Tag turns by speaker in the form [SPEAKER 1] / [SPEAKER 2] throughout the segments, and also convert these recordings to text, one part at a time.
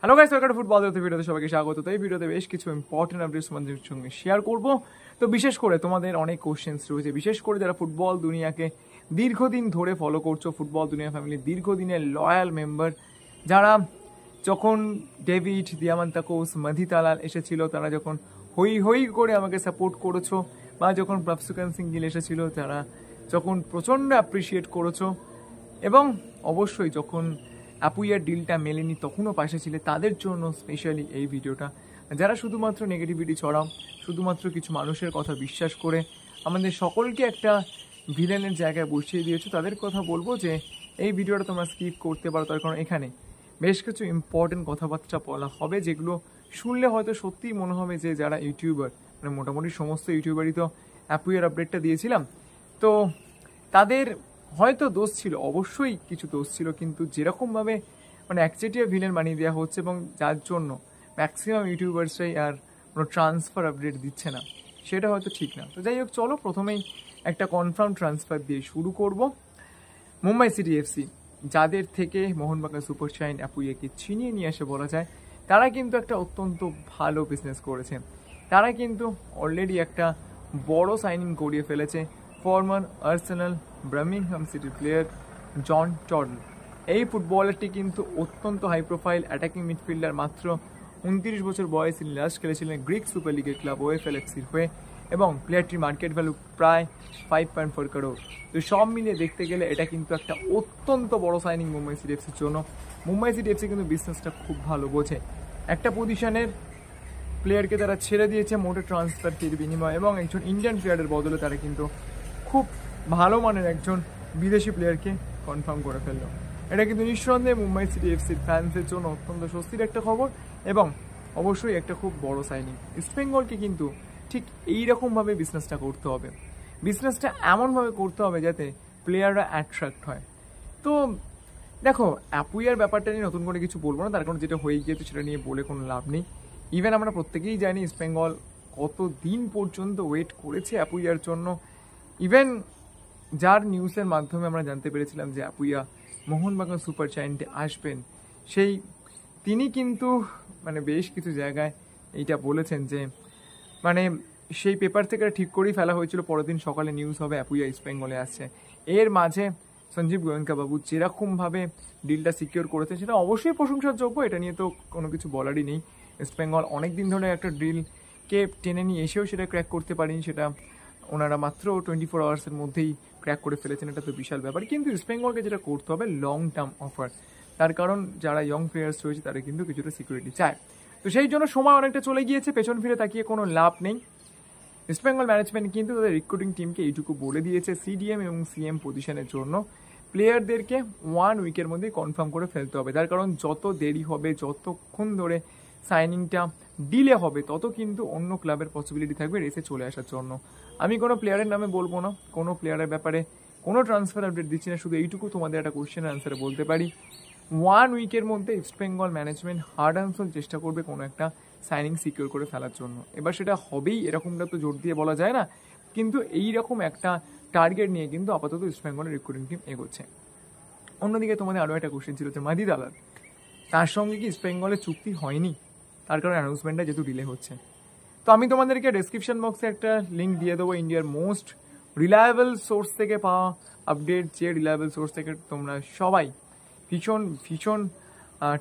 [SPEAKER 1] Hello guys, welcome to football the ভিডিওতে সবাইকে স্বাগত। তো এই ভিডিওতে বেশ কিছু ইম্পর্টেন্ট আপডেটস তোমাদের সঙ্গে শেয়ার করব। তো বিশেষ করে তোমাদের অনেক কোশ্চেন্স রয়েছে, বিশেষ করে যারা ফুটবল দুনিয়াকে দীর্ঘদিন ধরে ফলো করছো, ফুটবল দুনিয়া ফ্যামিলির দীর্ঘদিনের লয়াল মেম্বার, যারা যখন ডেভিড দিয়ামান্তাকোস, মাধি তালাল এসেছিল, তারা যখন হই হই করে আমাকে সাপোর্ট করেছো, বা যখন প্রফসুকান সিং গিল এসেছিল তারা যখন প্রচণ্ড অ্যাপ্রিসিয়েট করেছো, এবং অবশ্যই যখন অ্যাপুইয়ার ডিলটা মেলেনি তখনও পাশে ছিলে, তাদের জন্য স্পেশালি এই ভিডিওটা। যারা শুধুমাত্র নেগেটিভিটি ছড়াও, শুধুমাত্র কিছু মানুষের কথা বিশ্বাস করে আমাদের সকলকে একটা ভিলেনের জায়গায় বসিয়ে দিয়েছো, তাদের কথা বলবো যে এই ভিডিওটা তোমরা স্কিপ করতে পারো। তার কারণ এখানে বেশ কিছু ইম্পর্টেন্ট কথাবার্তা বলা হবে, যেগুলো শুনলে হয়তো সত্যিই মনে হবে যে যারা ইউটিউবার, মানে মোটামুটি সমস্ত ইউটিউবারই তো অ্যাপুইয়ার আপডেটটা দিয়েছিলাম, তো তাদের হয়তো দোষ ছিল, অবশ্যই কিছু দোষ ছিল, কিন্তু যেরকমভাবে মানে একচেটিয়া ভিলেন বানিয়ে দেওয়া হচ্ছে এবং যার জন্য ম্যাক্সিমাম ইউটিউবার্সরাই আর কোনো ট্রান্সফার আপডেট দিচ্ছে না, সেটা হয়তো ঠিক না। তো যাই হোক, চলো প্রথমেই একটা কনফার্ম ট্রান্সফার দিয়ে শুরু করব। মুম্বাই সিটি এফসি, যাদের থেকে মোহনবাগান সুপার শাইন অ্যাপুইয়াকে ছিনিয়ে নিয়ে আসে বলা যায়, তারা কিন্তু একটা অত্যন্ত ভালো বিজনেস করেছে। তারা কিন্তু অলরেডি একটা বড় সাইনিং করিয়ে ফেলেছে former Arsenal Birmingham City player John টর্ডল। এই ফুটবলারটি কিন্তু অত্যন্ত হাই প্রোফাইল অ্যাটাকিং মিডফিল্ডার, মাত্র 29 বছর বয়স। তিনি লাস্ট খেলেছিলেন গ্রিক সুপার লিগের ক্লাব ওএফএল এফসির হয়ে, এবং প্লেয়ারটির মার্কেট ভ্যালু প্রায় 5.4 করোড়। তো সব মিলিয়ে দেখতে গেলে এটা কিন্তু একটা অত্যন্ত বড় সাইনিং মুম্বাই সিটি এফসির জন্য। মুম্বাই সিটি এফসি কিন্তু বিজনেসটা খুব ভালো বোঝে। একটা পজিশনের প্লেয়ারকে তারা ছেড়ে দিয়েছে মোটে ট্রান্সফার ফির বিনিময়, এবং একজন ইন্ডিয়ান প্লেয়ারের বদলে তারা কিন্তু খুব ভালো মানের একজন বিদেশি প্লেয়ারকে কনফার্ম করে ফেললো। এটা কিন্তু নিঃসন্দেহে মুম্বাই সিটি এফসির ফ্যান্সের জন্য অত্যন্ত স্বস্তির একটা খবর, এবং অবশ্যই একটা খুব বড় সাইনিং। ইস্টবেঙ্গলকে কিন্তু ঠিক এইরকমভাবে বিজনেসটা করতে হবে, বিজনেসটা এমনভাবে করতে হবে যাতে প্লেয়াররা অ্যাট্রাক্ট হয়। তো দেখো, অ্যাপুইয়ার ব্যাপারটা নিয়ে নতুন করে কিছু বলবো না, তার কারণ যেটা হয়ে গিয়েছে সেটা নিয়ে বলে কোনো লাভ নেই। ইভেন আমরা প্রত্যেকেই জানি ইস্টবেঙ্গল কত দিন পর্যন্ত ওয়েট করেছে অ্যাপুইয়ার জন্য। ইভেন যার নিউজের মাধ্যমে আমরা জানতে পেরেছিলাম যে অ্যাপুইয়া মোহনবাগান সুপার জায়ান্টে আসবেন, সেই তিনি কিন্তু মানে বেশ কিছু জায়গায় এইটা বলেছেন যে মানে সেই পেপার থেকে ঠিক করেই ফেলা হয়েছিল পরের দিন সকালে নিউজ হবে অ্যাপুইয়া ইস্টবেঙ্গলে আসছে। এর মাঝে সঞ্জীব গোয়েঙ্কা বাবু যেরকমভাবে ডিলটা সিকিওর করেছে সেটা অবশ্যই প্রশংসার যোগ্য, এটা নিয়ে তো কোনো কিছু বলারই নেই। ইস্টবেঙ্গল অনেক দিন ধরে একটা ডিলকে টেনে নিয়ে এসেও সেটা ক্র্যাক করতে পারেনি, সেটা ওনারা মাত্র 24 আওয়ার্সের মধ্যেই ক্র্যাক করে ফেলেছেন, এটা তো বিশাল ব্যাপার। কিন্তু ইস্টবেঙ্গলকে যেটা করতে হবে লং টার্ম অফার, তার কারণ যারা ইয়ং প্লেয়ার্স রয়েছে তারা কিন্তু কিছুটা সিকিউরিটি চায়। তো সেই জন্য সময় অনেকটা চলে গিয়েছে, পেছন ফিরে তাকিয়ে কোনো লাভ নেই। ইস্টবেঙ্গল ম্যানেজমেন্ট কিন্তু তাদের রিক্রুটিং টিমকে এইটুকু বলে দিয়েছে, সিডিএম এবং সিএম পজিশনের জন্য প্লেয়ারদেরকে 1 উইকের মধ্যেই কনফার্ম করে ফেলতে হবে। তার কারণ যত দেরি হবে, যতক্ষণ ধরে সাইনিংটা ডিলে হবে, তত কিন্তু অন্য ক্লাবের পসিবিলিটি থাকবে রেসে চলে আসার জন্য। আমি কোনো প্লেয়ারের নামে বলবো না, কোনো প্লেয়ারের ব্যাপারে কোনো ট্রান্সফার আপডেট দিচ্ছি না, শুধু এইটুকু তোমাদের একটা কোশ্চেনের আনসারে বলতে পারি, 1 উইকের মধ্যে East Bengal management hard and soul চেষ্টা করবে কোনো একটা সাইনিং সিকিউর করে ফেলার জন্য। এবার সেটা হবেই এরকমটা তো জোর দিয়ে বলা যায় না, কিন্তু এইরকম একটা টার্গেট নিয়ে কিন্তু আপাতত ইস্টবেঙ্গলের রিক্রুটিং টিম এগোচ্ছে। অন্যদিকে তোমাদের আরও একটা কোশ্চেন ছিল যে মাধি তালাল, তার সঙ্গে কি ইস্টবেঙ্গলের চুক্তি হয়নি, তার কারণে অ্যানাউন্সমেন্টটা যেহেতু ডিলে হচ্ছে। তো আমি তোমাদেরকে ডেসক্রিপশন বক্সে একটা লিঙ্ক দিয়ে দেবো ইন্ডিয়ার মোস্ট রিলায়েবল সোর্স থেকে পাওয়া আপডেট, যে রিলায়েবল সোর্স থেকে তোমরা সবাই ভীষণ ভীষণ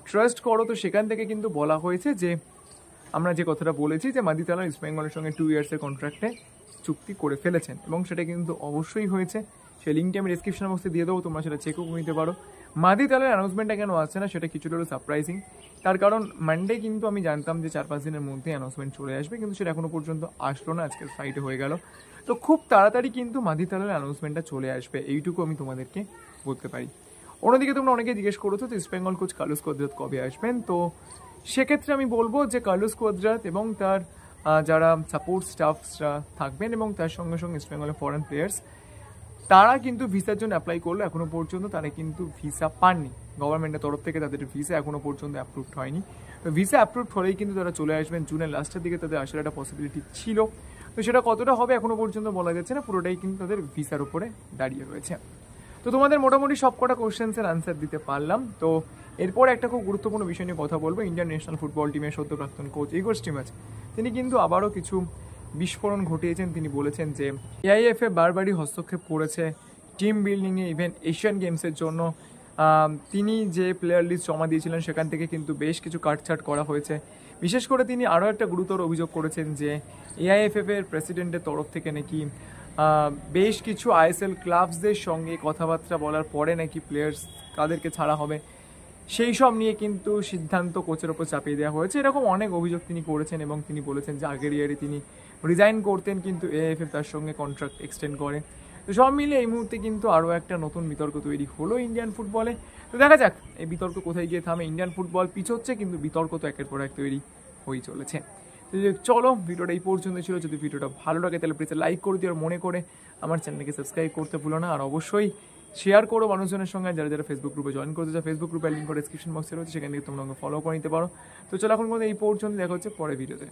[SPEAKER 1] ট্রাস্ট করো। তো সেখান থেকে কিন্তু বলা হয়েছে যে আমরা যে কথাটা বলেছি যে মাধি তালাল ইস্টবেঙ্গলের সঙ্গে 2 ইয়ার্সের কন্ট্রাক্টে চুক্তি করে ফেলেছেন, এবং সেটা কিন্তু অবশ্যই হয়েছে। সেই লিঙ্কটি আমি ডেসক্রিপশন বক্সে দিয়ে দেবো, তোমরা সেটা চেকও নিতে পারো। মাধি তালালের অ্যানাউন্সমেন্টটা কেন আসছে না সেটা কিছুটা সারপ্রাইজিং, তার কারণ মানডে কিন্তু আমি জানতাম যে 4-5 দিনের মধ্যে অ্যানাউন্সমেন্ট চলে আসবে, কিন্তু সেটা এখনো পর্যন্ত আসলো না, আজকের ফ্রাইডে হয়ে গেল। তো খুব তাড়াতাড়ি কিন্তু মাধি তালালের অ্যানাউন্সমেন্টটা চলে আসবে, এইটুকু আমি তোমাদেরকে বলতে পারি। অন্যদিকে তোমরা অনেকে জিজ্ঞেস করেছো যে ইস্টবেঙ্গল কোচ কার্লোস কোয়াদ্রাত কবে আসবেন, তো সেক্ষেত্রে আমি বলবো যে কার্লোস কোয়াদ্রাত এবং তার যারা সাপোর্ট স্টাফসরা থাকবেন এবং তার সঙ্গে সঙ্গে ইস্টবেঙ্গলের ফরেন প্লেয়ার্স, তারা কিন্তু ভিসার জন্য অ্যাপ্লাই করলো, এখনও পর্যন্ত তারা কিন্তু ভিসা পাননি। গভর্নমেন্টের তরফ থেকে তাদের ভিসা এখনও পর্যন্ত অ্যাপ্রুভড হয়নি। তো ভিসা অ্যাপ্রুভড হলেই কিন্তু তারা চলে আসবেন, জুনের লাস্টের দিকে তাদের আসার একটা পসিবিলিটি ছিল। তো সেটা কতটা হবে এখনও পর্যন্ত বলা যাচ্ছে না, পুরোটাই কিন্তু তাদের ভিসার উপরে দাঁড়িয়ে রয়েছে। তো তো তোমাদের মোটামুটি সবকটা কোশ্চেন্সের আনসার দিতে পারলাম। তো এরপর একটা খুব গুরুত্বপূর্ণ বিষয় নিয়ে কথা বলবো। ইন্ডিয়ান ন্যাশনাল ফুটবল টিমের সদ্য প্রাক্তন কোচ ইগোর স্টিমাচ তিনি কিন্তু আবারও কিছু বিস্ফোরণ ঘটিয়েছেন। তিনি বলেছেন যে এআইএফএ বারবারই হস্তক্ষেপ করেছে টিম বিল্ডিংয়ে, ইভেন এশিয়ান গেমসের জন্য তিনি যে প্লেয়ার লিস্ট জমা দিয়েছিলেন সেখান থেকে কিন্তু বেশ কিছু কাটছাট করা হয়েছে। বিশেষ করে তিনি আরও একটা গুরুতর অভিযোগ করেছেন যে এআইএফএফ এর প্রেসিডেন্টের তরফ থেকে নাকি বেশ কিছু আইএসএল ক্লাবসদের সঙ্গে কথাবার্তা বলার পরে নাকি প্লেয়ার্স কাদেরকে ছাড়া হবে সেই সব নিয়ে কিন্তু সিদ্ধান্ত কোচের ওপর চাপিয়ে দেওয়া হয়েছে। এরকম অনেক অভিযোগ তিনি করেছেন এবং তিনি বলেছেন যে আগের ইয়ারে তিনি রিজাইন করতেন, কিন্তু এআইএফএফ তার সঙ্গে কন্ট্রাক্ট এক্সটেন্ড করে। তো সব মিলে এই মুহূর্তে কিন্তু আরও একটা নতুন বিতর্ক তৈরি হলো ইন্ডিয়ান ফুটবলে। তো দেখা যাক এই বিতর্ক কোথায় গিয়ে থামে। ইন্ডিয়ান ফুটবল পিছোচ্ছে, কিন্তু বিতর্ক তো একের পর এক তৈরি হয়েই চলেছে। তো চলো, ভিডিওটা এই পর্যন্ত ছিল। যদি ভিডিওটা ভালো লাগে তাহলে প্লিজ লাইক করে দিও, আর মনে করে আমার চ্যানেলকে সাবস্ক্রাইব করতে ভুলো না। আর অবশ্যই শেয়ার করো মানুষজনের সঙ্গে, যারা যারা ফেসবুক গ্রুপে জয়েন করতে চাও। ফেসবুক গ্রুপের লিঙ্ক ডিসক্রিপশন বক্সে রয়েছে, সেখান থেকে তোমরা ফলো করে নিতে পারো। তো চলো এখন এই পর্যন্ত দেখা হচ্ছে পরে ভিডিওতে।